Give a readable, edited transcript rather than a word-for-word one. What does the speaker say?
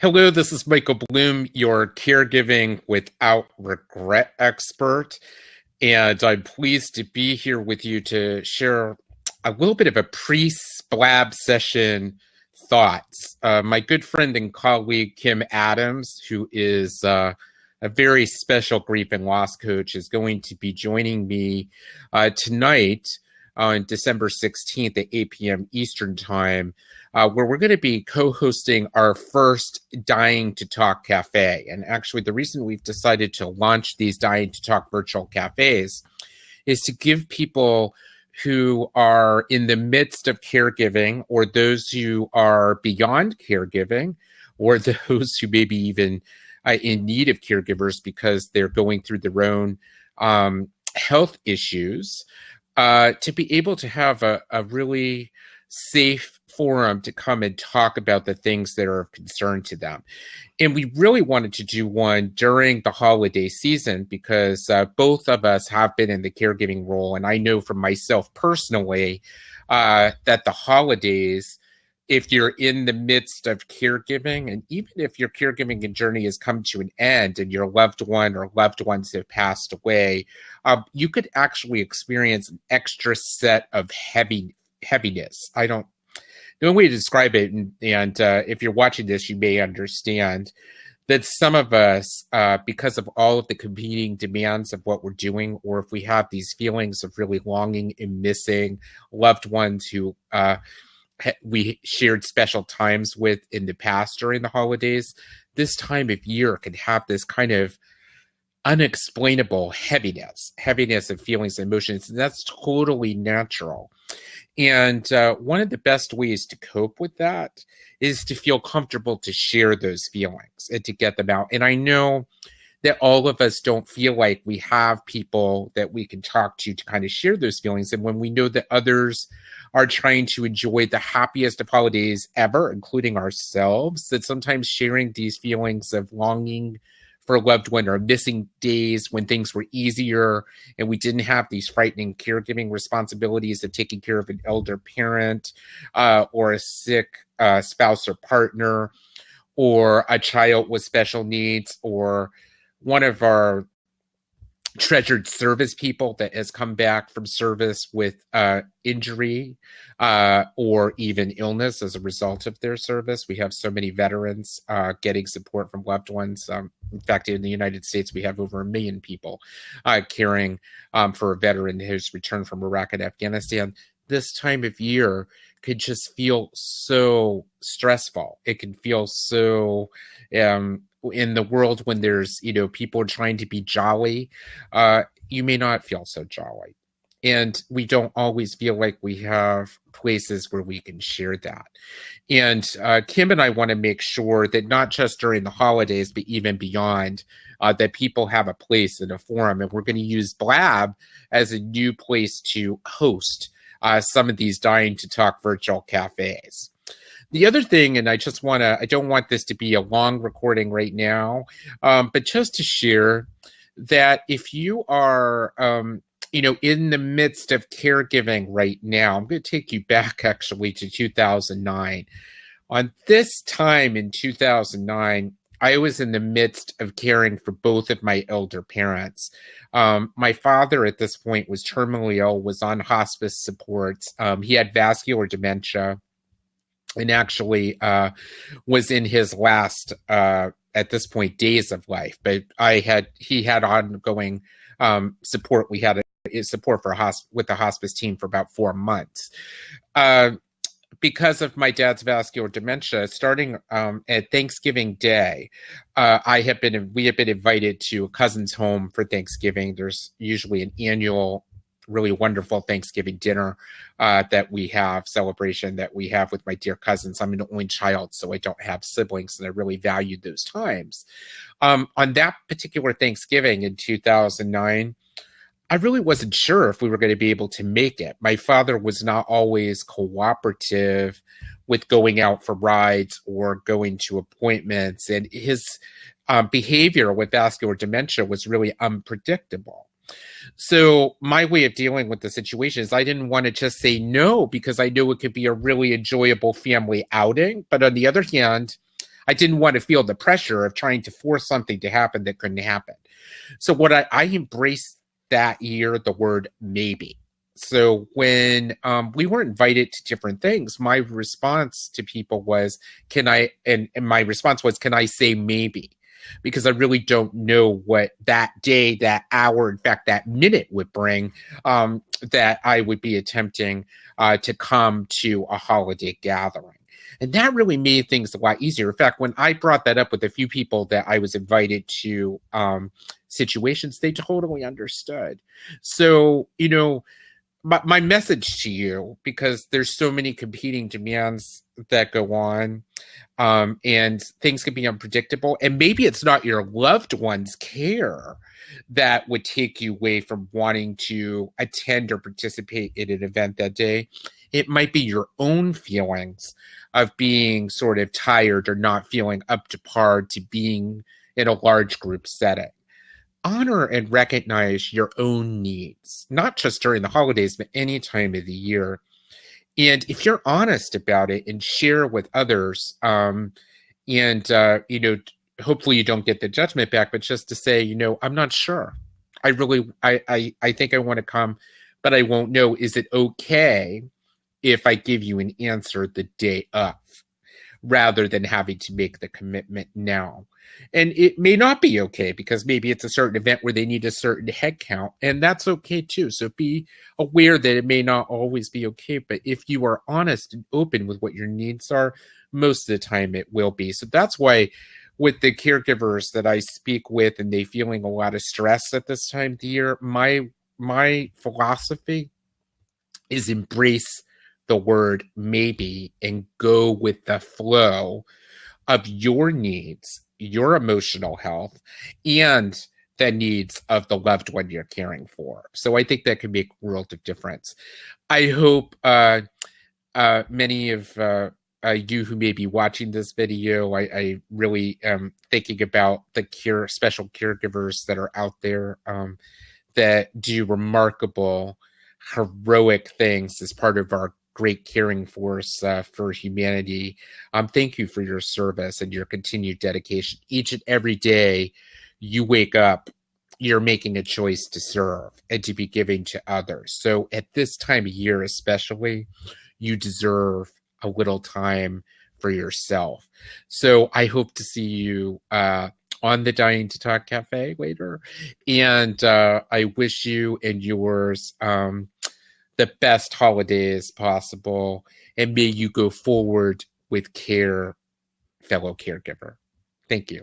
Hello, this is Michael Bloom, your Caregiving Without Regret expert, and I'm pleased to be here with you to share a little bit of a pre-splab session thoughts. My good friend and colleague Kim Adams, who is a very special grief and loss coach, is going to be joining me tonight on December 16th at 8 p.m. Eastern Time, where we're going to be co-hosting our first Dying to Talk Cafe. And actually, the reason we've decided to launch these Dying to Talk virtual cafes is to give people who are in the midst of caregiving, or those who are beyond caregiving, or those who maybe even in need of caregivers because they're going through their own health issues, to be able to have a really safe forum to come and talk about the things that are of concern to them. And we really wanted to do one during the holiday season because both of us have been in the caregiving role. And I know from myself personally that the holidays, if you're in the midst of caregiving, and even if your caregiving journey has come to an end and your loved one or loved ones have passed away, you could actually experience an extra set of heaviness. The only way to describe it, and if you're watching this, you may understand that some of us, because of all of the competing demands of what we're doing, or if we have these feelings of really longing and missing loved ones who we shared special times with in the past during the holidays, this time of year can have this kind of unexplainable heaviness of feelings and emotions. And that's totally natural. And one of the best ways to cope with that is to feel comfortable to share those feelings and to get them out. And I know that all of us don't feel like we have people that we can talk to kind of share those feelings. And when we know that others are trying to enjoy the happiest of holidays ever, including ourselves, that sometimes sharing these feelings of longing for a loved one or missing days when things were easier and we didn't have these frightening caregiving responsibilities of taking care of an elder parent or a sick spouse or partner, or a child with special needs, or one of our treasured service people that has come back from service with injury or even illness as a result of their service. We have so many veterans getting support from loved ones. In fact, in the United States, we have over 1 million people caring for a veteran who's returned from Iraq and Afghanistan. This time of year could just feel so stressful. It can feel so in the world when there's, people trying to be jolly, you may not feel so jolly. And we don't always feel like we have places where we can share that. And Kim and I want to make sure that not just during the holidays, but even beyond, that people have a place in a forum. And we're going to use Blab as a new place to host some of these Dying to Talk virtual cafes. The other thing, and I don't want this to be a long recording right now, but just to share that if you are, in the midst of caregiving right now, I'm going to take you back actually to 2009. On this time in 2009, I was in the midst of caring for both of my elder parents. My father at this point was terminally ill, was on hospice supports. He had vascular dementia, and actually was in his last, at this point, days of life. But he had ongoing support. We had support with the hospice team for about 4 months. Because of my dad's vascular dementia, starting at Thanksgiving Day, we have been invited to a cousin's home for Thanksgiving. There's usually an annual really wonderful Thanksgiving dinner celebration that we have with my dear cousins. I'm an only child, so I don't have siblings, and I really valued those times. On that particular Thanksgiving in 2009, I really wasn't sure if we were going to be able to make it. My father was not always cooperative with going out for rides or going to appointments, and his behavior with vascular dementia was really unpredictable. So my way of dealing with the situation is I didn't want to just say no, because I knew it could be a really enjoyable family outing. But on the other hand, I didn't want to feel the pressure of trying to force something to happen that couldn't happen. So what I embraced that year, the word maybe. So when we were invited to different things, my response to people was, can I, and my response was, can I say maybe? Because I really don't know what that day, that hour, in fact, that minute would bring, that I would be attempting to come to a holiday gathering. And that really made things a lot easier. In fact, when I brought that up with a few people that I was invited to situations, they totally understood. So, you know, my message to you, because there's so many competing demands that go on, and things can be unpredictable, and maybe it's not your loved one's care that would take you away from wanting to attend or participate in an event that day. It might be your own feelings of being sort of tired or not feeling up to par to being in a large group setting. Honor and recognize your own needs, not just during the holidays, but any time of the year. And if you're honest about it and share with others, and you know, hopefully you don't get the judgment back, but just to say, you know, I'm not sure. I really, I think I want to come, but I won't know. Is it okay if I give you an answer the day of, rather than having to make the commitment now? And it may not be okay, because maybe it's a certain event where they need a certain head count, and that's okay too. So be aware that it may not always be okay, but if you are honest and open with what your needs are, most of the time it will be. So that's why with the caregivers that I speak with and they feeling a lot of stress at this time of the year, my philosophy is embrace the word maybe and go with the flow of your needs, your emotional health, and the needs of the loved one you're caring for. So I think that can make a world of difference. I hope many of you who may be watching this video, I really am thinking about the special caregivers that are out there, that do remarkable, heroic things as part of our great caring force for humanity. Thank you for your service and your continued dedication. Each and every day you wake up, you're making a choice to serve and to be giving to others. So at this time of year especially, you deserve a little time for yourself. So I hope to see you on the Dying to Talk Cafe later. And I wish you and yours the best holidays possible. And may you go forward with care, fellow caregiver. Thank you.